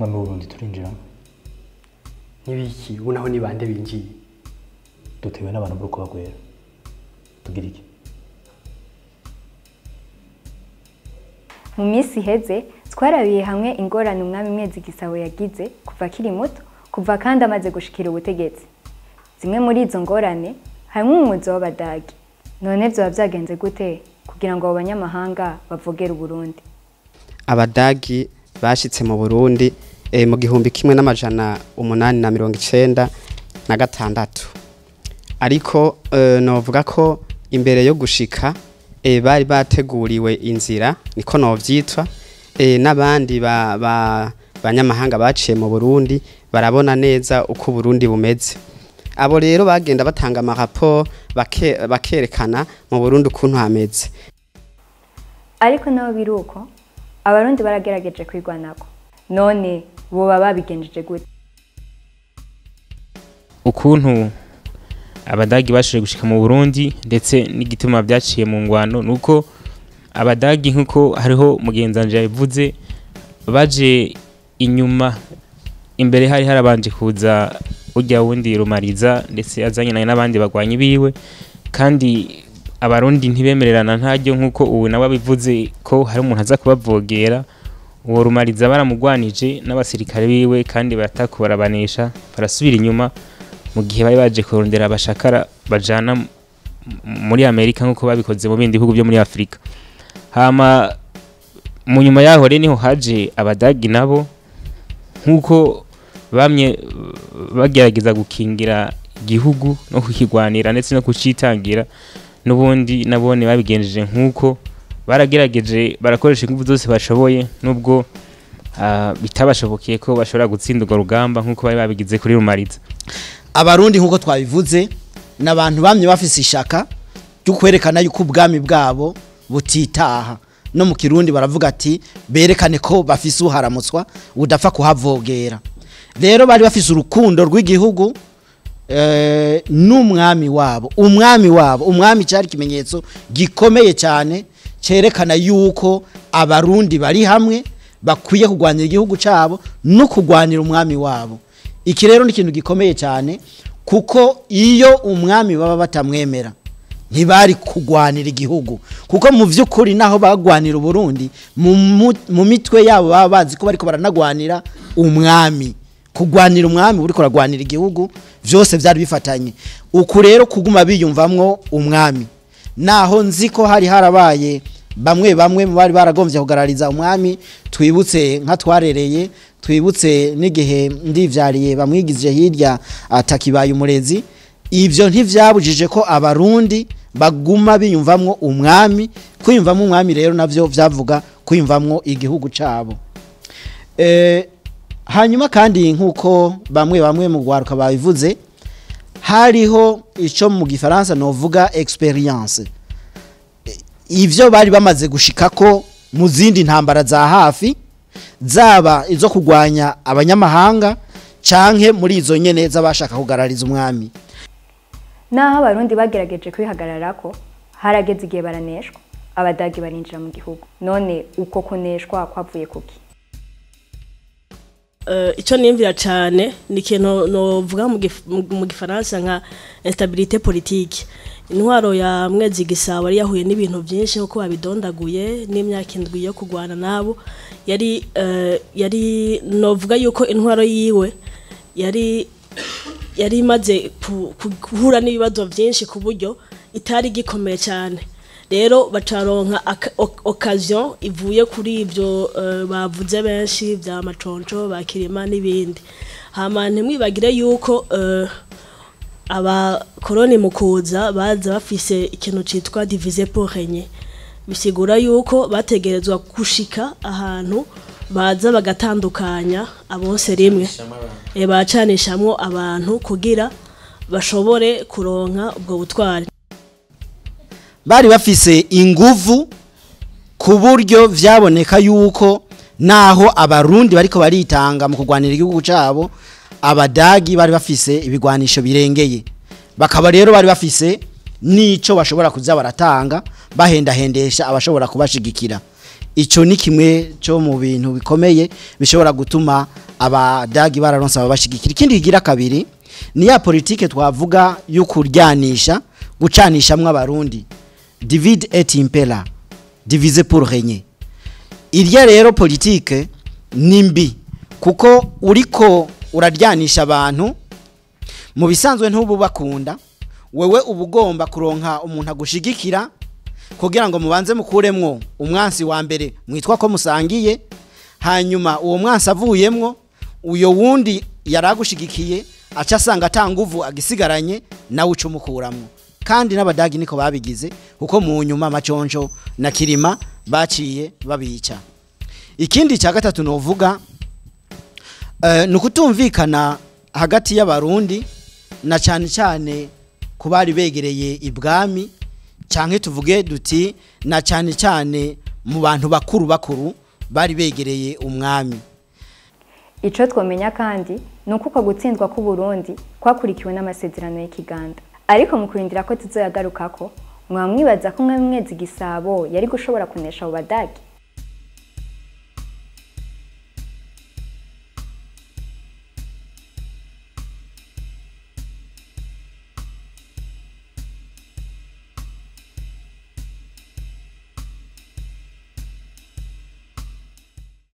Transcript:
mwami w'Uburundi turinjira ibiki unaho ni bande binjiye dutewe n'abantu bwo kubagwera tugira iki mu minsi iheze twarabiye hamwe ingorane umwami Mwezi Gisabo yagize kuva akiri muto kuva kandi amaze gushikira ubutegetsi. Zimwe muri izo ngorane harimwo umuzo w'Abadagi. None vyo bavyagenze gute kugira ngo abanyamahanga bavogere Burundi? Abadagi bashitse mu Burundi mu 1896 ariko novuga ko imbere yo gushika bari bateguriwe inzira niko novyitwa n'abandi banyamahanga baciye mu Burundi barabona neza uko Burundi bumeze. Abo rero bagenda batanga amarapo bakerekana mu Burundi ukuntu hameze. Ariko naho biruko Abarundi baragerageje kwigwanako. None boba babigenjeje gute? Ukuntu Abadagi bashije gushika mu Burundi ndetse n'igituma byaciye mu ngwano nuko Abadagi nkuko hariho mugenzanje yavuze baje inyuma imbere hari harabanje kuza urya wundi rumariza ndetse azanye n'abandi bagwanyi biwe kandi Abarundi ntibemererana ntajyo nkuko ubu nawe bivuze ko hari umuntu aza kubavogera uwo rumariza baramugwanije n'abasirikare biwe kandi batakubarabanisha barasubira inyuma mu gihe bari baje kurondera abashakara bajana muri Amerika nkuko babikoze mu bindi bihugu byo muri Afrika. Hama mu nyuma yaho rero niho haje Abadagi nabo nkuko bamye bagerageza gukingira igihugu no kukigwanira ndetse no kucitangira nubundi nabone babigenjeje nkuko baragerageje barakoresha ingufu zose bashoboye nubwo bitabashobokiye ko bashobora gutsinda urwo rugamba nkuko bari babigize kuri rumariza. Abarundi nkuko twabivuze nabantu bamye bafise ishaka cyo kwerekana yuko ubwami bwabo butitaha no mu Kirundi baravuga ati berekane ko bafise uharamutswa udapfa kuhavogera. Rero bari bafise urukundo rw'igihugu n'umwami wabo umwami cyari kimenyetso gikomeye cyane cerekana yuko Abarundi bari hamwe bakwiye kugwanira igihugu cyabo no kugwanira umwami wabo. Iki rero ni ikintu gikomeye cyane kuko iyo umwami baba batamwemera ntibari kugwanira igihugu kuko mu vy'ukuri naho bagwanira Burundi mu mitwe yabo baba bazi ko bariko baranagwanira umwami. Kugwanira umwami uri kuragwanira igihugu vyose vyari bifatanye. Uku rero kuguma biyumvamwo umwami naho nzi ko hari harabaye bamwe mu bari baragomvye kugarariza umwami twibutse nka twarereye twibutse n'igihe ndivyariye bamwigizije hirya atakibaye umurezi. Ivyo ntivyabujije ko Abarundi baguma biyumvamwo umwami. Kwiyumvamwo umwami rero navyo vyavuga kwiyumvamwo igihugu cabo. Hanyuma kandi nkuko bamwe mu gwaruka babivuze hariho ico mu Gifaransa novuga experience. Ivyo bari bamaze gushikako mu zindi ntambara za hafi zaba izo kugwanya abanyamahanga canke muri izo nyene z'abashaka kugarariza umwami. Naho Abarundi bagerageje kwihagararako harageze igihe baraneshwa Abadagi barinjira mu gihugu. None uko kuneshwa kwavuye kuki? Ico nimvira cyane ni kintu novuga mu Gifaransa nka instabilité politique. Intwaro ya Mwezi Gisabo yari yahuye n'ibintu byinshi uko babidondaguye n'imyaka indwi yo kugwana nabo yari novuga yuko intwaro yiwe yari imaze kuhura n'ibibazo byinshi ku buryo itari gikomeye cyane. Rero bacaronka occasion ivuye kuri ibyo bavuze benshi bya maconco bakirima n'ibindi. Hama ntimwibagire yuko abakoloni mukuza baza bafise ikintu citwa diviser pour régner. Bisigura yuko bategerezwa gushika ahantu baza bagatandukanya abose rimwe bacanishamwo abantu kugira bashobore kuronka ubwo butwari. Bari bafise inguvu ku buryo vyaboneka yuko naho Abarundi bariko baritanga mu kugwanira igihugu cabo Abadagi bari bafise ibigwanisho birengeye. Bakaba rero bari bafise nico bashobora kuza baratanga bahendahendesha abashobora kubashigikira. ico ni kimwe cyo mu bintu bikomeye bishobora gutuma abadagi bararonsa abashigikira. Ikindi kigira kabiri ni ya politike twavuga yo kuryanisha gucanishamwe abarundi, divide et impera, diviser pour régner. Irya rero politike nimbi kuko uriko uraryanisha abantu mu bisanzwe ntubu bakunda, wewe ubugomba kuronka umuntu agushigikira kugira ngo mubanze mukuremwo umwansi wa mbere mwitwa ko musangiye, hanyuma uwo mwansi avuyemwo uyo wundi yaragushigikiye aca asanga atanguvu agisigaranye nawe ucumukuramwo. Kandi n'abadagi niko babigize kuko mu nyuma maconjo na kirima baciye babica. Ikindi cya gatatu novuga nukutumvikana hagati y'abarundi na cyane cyane kubari begereye ibwami, canke tuvuge duti na cyane cyane mu bantu bakuru bari begereye umwami. Ico twomenya kandi nuko uko gutsindwa ku Burundi kwakurikiwe n'amasezerano y'Ikiganda. Ariko mu kurindira ko tuzoyagarukako, mwamwibaza ko Mwezi Gisabo yari gushobora kunesha Abadagi.